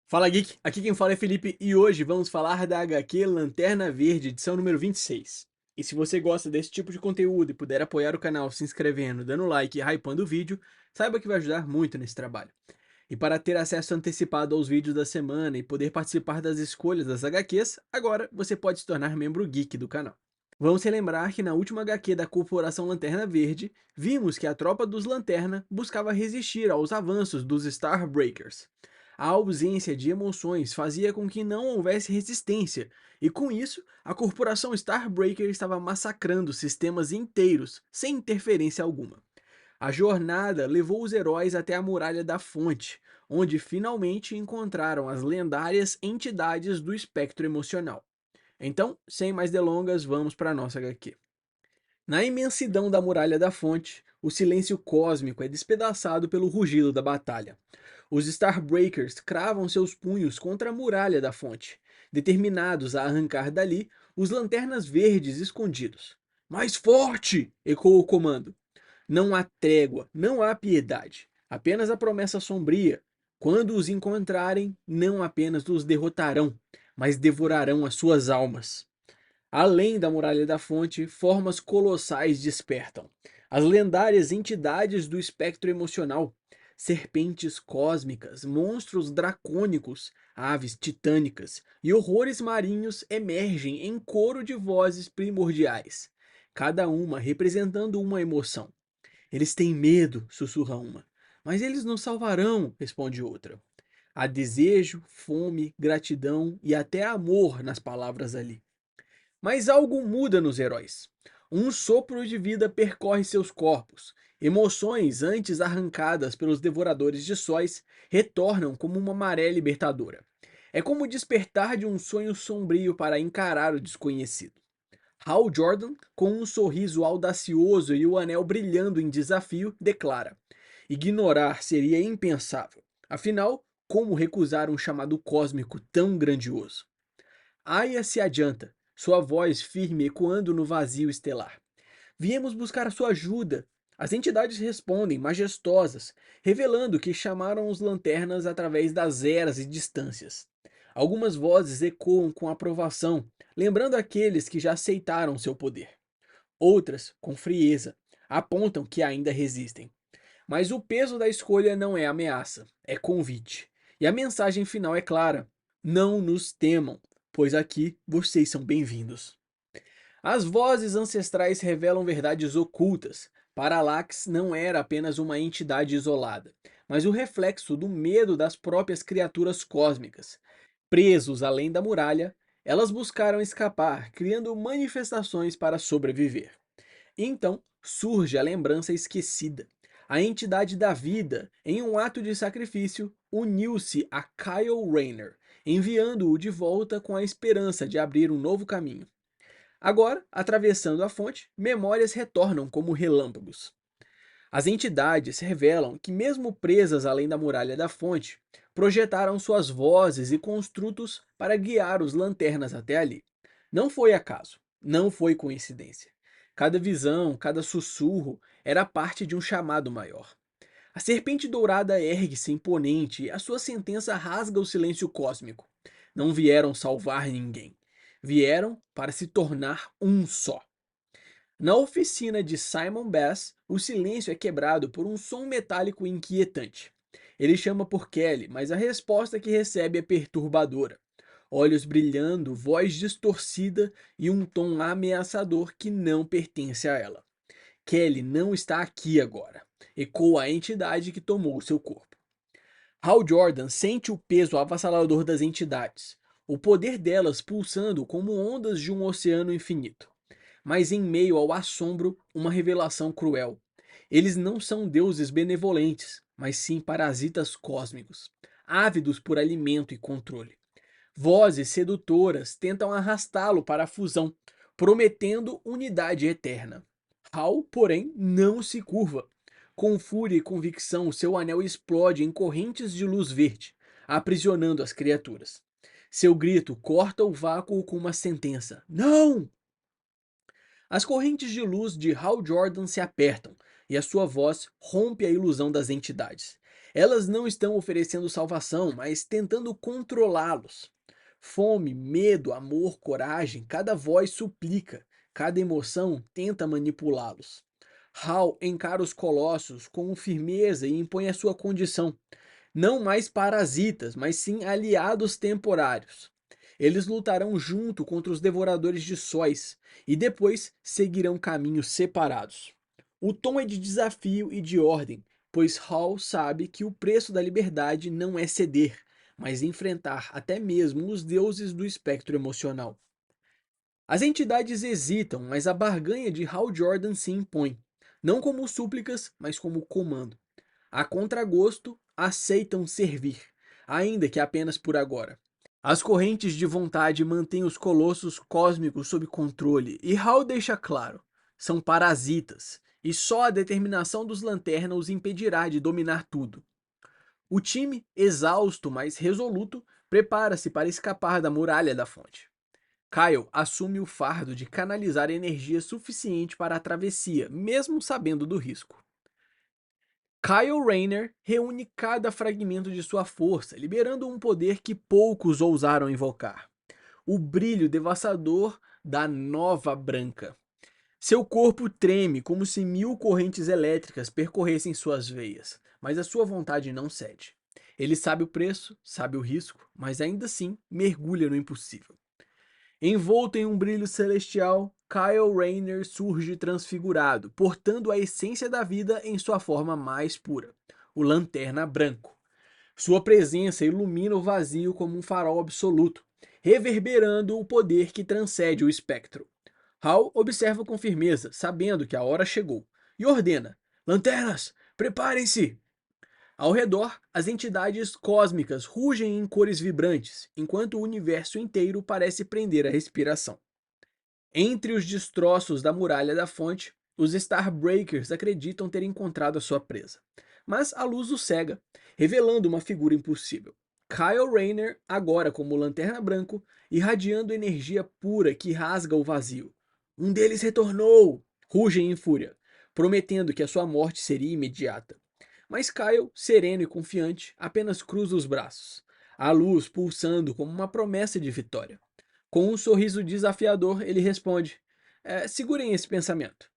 Fala Geek, aqui quem fala é Felipe e hoje vamos falar da HQ Lanterna Verde, edição número 26. E se você gosta desse tipo de conteúdo e puder apoiar o canal se inscrevendo, dando like e hypando o vídeo, saiba que vai ajudar muito nesse trabalho. E para ter acesso antecipado aos vídeos da semana e poder participar das escolhas das HQs, agora você pode se tornar membro Geek do canal. Vamos relembrar que na última HQ da Corporação Lanterna Verde, vimos que a tropa dos Lanterna buscava resistir aos avanços dos Starbreakers. A ausência de emoções fazia com que não houvesse resistência, e com isso, a Corporação Starbreaker estava massacrando sistemas inteiros, sem interferência alguma. A jornada levou os heróis até a Muralha da Fonte, onde finalmente encontraram as lendárias entidades do espectro emocional. Então, sem mais delongas, vamos para a nossa HQ. Na imensidão da Muralha da Fonte, o silêncio cósmico é despedaçado pelo rugido da batalha. Os Starbreakers cravam seus punhos contra a Muralha da Fonte, determinados a arrancar dali os Lanternas Verdes escondidos. Mais forte! Ecoou o comando. Não há trégua, não há piedade, apenas a promessa sombria. Quando os encontrarem, não apenas os derrotarão, mas devorarão as suas almas. Além da Muralha da Fonte, formas colossais despertam. As lendárias entidades do espectro emocional, serpentes cósmicas, monstros dracônicos, aves titânicas e horrores marinhos emergem em coro de vozes primordiais, cada uma representando uma emoção. Eles têm medo, sussurra uma. Mas eles nos salvarão, responde outra. Há desejo, fome, gratidão e até amor nas palavras ali. Mas algo muda nos heróis. Um sopro de vida percorre seus corpos. Emoções antes arrancadas pelos devoradores de sóis retornam como uma maré libertadora. É como o despertar de um sonho sombrio para encarar o desconhecido. Hal Jordan, com um sorriso audacioso e o anel brilhando em desafio, declara: ignorar seria impensável. Afinal, como recusar um chamado cósmico tão grandioso? Aya se adianta, sua voz firme ecoando no vazio estelar. Viemos buscar a sua ajuda. As entidades respondem, majestosas, revelando que chamaram os lanternas através das eras e distâncias. Algumas vozes ecoam com aprovação, lembrando aqueles que já aceitaram seu poder. Outras, com frieza, apontam que ainda resistem. Mas o peso da escolha não é ameaça, é convite. E a mensagem final é clara: não nos temam, pois aqui vocês são bem-vindos. As vozes ancestrais revelam verdades ocultas. Parallax não era apenas uma entidade isolada, mas o reflexo do medo das próprias criaturas cósmicas. Presos além da muralha, elas buscaram escapar, criando manifestações para sobreviver. Então surge a lembrança esquecida. A entidade da vida, em um ato de sacrifício, uniu-se a Kyle Rayner, enviando-o de volta com a esperança de abrir um novo caminho. Agora, atravessando a fonte, memórias retornam como relâmpagos. As entidades revelam que, mesmo presas além da muralha da fonte, projetaram suas vozes e construtos para guiar os lanternas até ali. Não foi acaso, não foi coincidência. Cada visão, cada sussurro era parte de um chamado maior. A serpente dourada ergue-se imponente e a sua sentença rasga o silêncio cósmico. Não vieram salvar ninguém. Vieram para se tornar um só. Na oficina de Simon Bass, o silêncio é quebrado por um som metálico inquietante. Ele chama por Kelly, mas a resposta que recebe é perturbadora. Olhos brilhando, voz distorcida e um tom ameaçador que não pertence a ela. Kelly não está aqui agora, ecoa a entidade que tomou seu corpo. Hal Jordan sente o peso avassalador das entidades, o poder delas pulsando como ondas de um oceano infinito. Mas em meio ao assombro, uma revelação cruel. Eles não são deuses benevolentes, mas sim parasitas cósmicos, ávidos por alimento e controle. Vozes sedutoras tentam arrastá-lo para a fusão, prometendo unidade eterna. Hal, porém, não se curva. Com fúria e convicção, seu anel explode em correntes de luz verde, aprisionando as criaturas. Seu grito corta o vácuo com uma sentença: não! As correntes de luz de Hal Jordan se apertam, e a sua voz rompe a ilusão das entidades. Elas não estão oferecendo salvação, mas tentando controlá-los. Fome, medo, amor, coragem, cada voz suplica, cada emoção tenta manipulá-los. Hal encara os colossos com firmeza e impõe a sua condição. Não mais parasitas, mas sim aliados temporários. Eles lutarão junto contra os devoradores de sóis e depois seguirão caminhos separados. O tom é de desafio e de ordem, pois Hall sabe que o preço da liberdade não é ceder, mas enfrentar até mesmo os deuses do espectro emocional. As entidades hesitam, mas a barganha de Hal Jordan se impõe, não como súplicas, mas como comando. A contragosto, aceitam servir, ainda que apenas por agora. As correntes de vontade mantêm os colossos cósmicos sob controle, e Hal deixa claro: são parasitas, e só a determinação dos Lanterna os impedirá de dominar tudo. O time, exausto, mas resoluto, prepara-se para escapar da muralha da fonte. Kyle assume o fardo de canalizar energia suficiente para a travessia, mesmo sabendo do risco. Kyle Rayner reúne cada fragmento de sua força, liberando um poder que poucos ousaram invocar: o brilho devastador da Nova Branca. Seu corpo treme como se 1000 correntes elétricas percorressem suas veias, mas a sua vontade não cede. Ele sabe o preço, sabe o risco, mas ainda assim mergulha no impossível. Envolto em um brilho celestial, Kyle Rayner surge transfigurado, portando a essência da vida em sua forma mais pura, o Lanterna Branco. Sua presença ilumina o vazio como um farol absoluto, reverberando o poder que transcende o espectro. Hal observa com firmeza, sabendo que a hora chegou, e ordena: Lanternas, preparem-se! Ao redor, as entidades cósmicas rugem em cores vibrantes, enquanto o universo inteiro parece prender a respiração. Entre os destroços da muralha da fonte, os Starbreakers acreditam ter encontrado a sua presa. Mas a luz os cega, revelando uma figura impossível. Kyle Rayner, agora como Lanterna Branco, irradiando energia pura que rasga o vazio. Um deles retornou! Rugem em fúria, prometendo que a sua morte seria imediata. Mas Kyle, sereno e confiante, apenas cruza os braços, a luz pulsando como uma promessa de vitória. Com um sorriso desafiador, ele responde: segurem esse pensamento.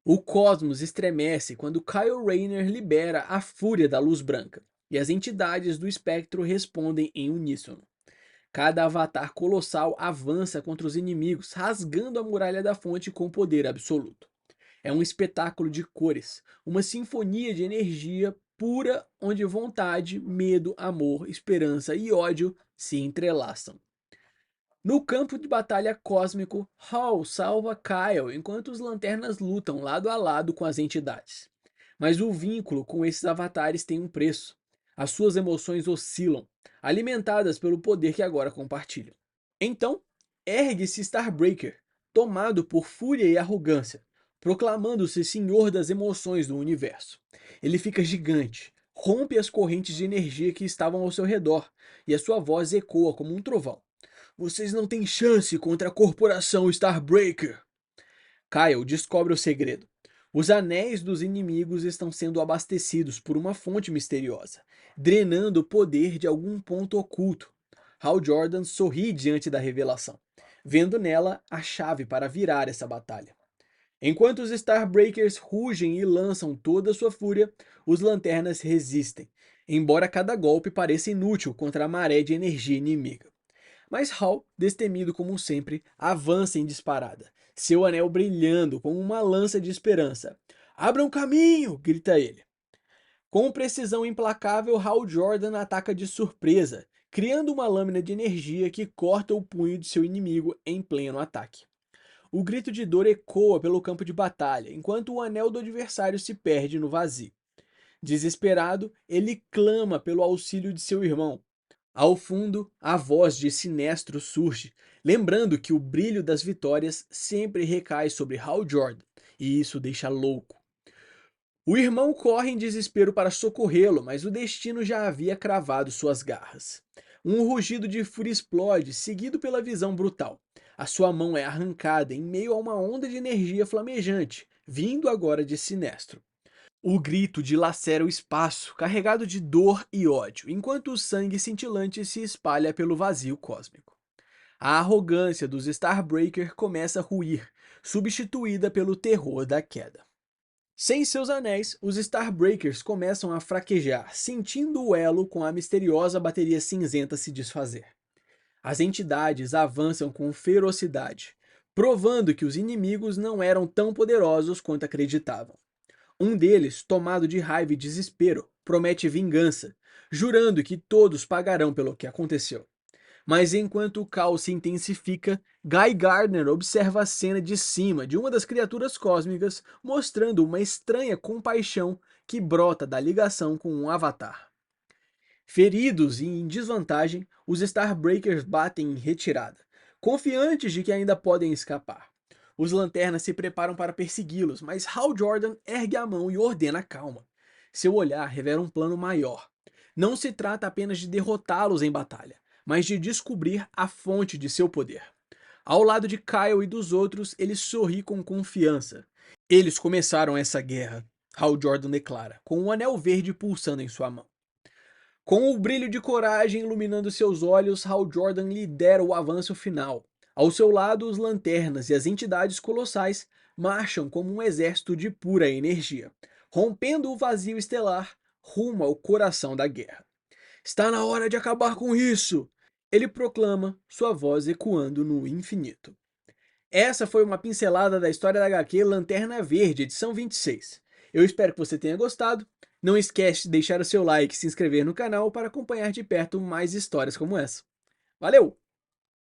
O cosmos estremece quando Kyle Rayner libera a fúria da luz branca, e as entidades do espectro respondem em uníssono. Cada avatar colossal avança contra os inimigos, rasgando a muralha da fonte com poder absoluto. É um espetáculo de cores, uma sinfonia de energia pura onde vontade, medo, amor, esperança e ódio se entrelaçam. No campo de batalha cósmico, Hal salva Kyle enquanto os lanternas lutam lado a lado com as entidades. Mas o vínculo com esses avatares tem um preço. As suas emoções oscilam, alimentadas pelo poder que agora compartilham. Então, ergue-se Starbreaker, tomado por fúria e arrogância, proclamando-se senhor das emoções do universo. Ele fica gigante, rompe as correntes de energia que estavam ao seu redor, e a sua voz ecoa como um trovão. Vocês não têm chance contra a corporação Starbreaker. Kyle descobre o segredo. Os anéis dos inimigos estão sendo abastecidos por uma fonte misteriosa, drenando o poder de algum ponto oculto. Hal Jordan sorri diante da revelação, vendo nela a chave para virar essa batalha. Enquanto os Starbreakers rugem e lançam toda a sua fúria, os lanternas resistem, embora cada golpe pareça inútil contra a maré de energia inimiga. Mas Hal, destemido como sempre, avança em disparada, seu anel brilhando como uma lança de esperança. Abra um caminho! Grita ele. Com precisão implacável, Hal Jordan ataca de surpresa, criando uma lâmina de energia que corta o punho de seu inimigo em pleno ataque. O grito de dor ecoa pelo campo de batalha, enquanto o anel do adversário se perde no vazio. Desesperado, ele clama pelo auxílio de seu irmão. Ao fundo, a voz de Sinestro surge, lembrando que o brilho das vitórias sempre recai sobre Hal Jordan, e isso o deixa louco. O irmão corre em desespero para socorrê-lo, mas o destino já havia cravado suas garras. Um rugido de fúria explode, seguido pela visão brutal. A sua mão é arrancada em meio a uma onda de energia flamejante, vindo agora de Sinestro. O grito dilacera o espaço, carregado de dor e ódio, enquanto o sangue cintilante se espalha pelo vazio cósmico. A arrogância dos Starbreaker começa a ruir, substituída pelo terror da queda. Sem seus anéis, os Starbreakers começam a fraquejar, sentindo o elo com a misteriosa bateria cinzenta se desfazer. As entidades avançam com ferocidade, provando que os inimigos não eram tão poderosos quanto acreditavam. Um deles, tomado de raiva e desespero, promete vingança, jurando que todos pagarão pelo que aconteceu. Mas enquanto o caos se intensifica, Guy Gardner observa a cena de cima de uma das criaturas cósmicas, mostrando uma estranha compaixão que brota da ligação com um avatar. Feridos e em desvantagem, os Starbreakers batem em retirada, confiantes de que ainda podem escapar. Os Lanternas se preparam para persegui-los, mas Hal Jordan ergue a mão e ordena calma. Seu olhar revela um plano maior. Não se trata apenas de derrotá-los em batalha, mas de descobrir a fonte de seu poder. Ao lado de Kyle e dos outros, ele sorri com confiança. Eles começaram essa guerra, Hal Jordan declara, com um anel verde pulsando em sua mão. Com o brilho de coragem iluminando seus olhos, Hal Jordan lidera o avanço final. Ao seu lado, os Lanternas e as entidades colossais marcham como um exército de pura energia, rompendo o vazio estelar rumo ao coração da guerra. Está na hora de acabar com isso! Ele proclama, sua voz ecoando no infinito. Essa foi uma pincelada da história da HQ Lanterna Verde, edição 26. Eu espero que você tenha gostado. Não esquece de deixar o seu like e se inscrever no canal para acompanhar de perto mais histórias como essa. Valeu!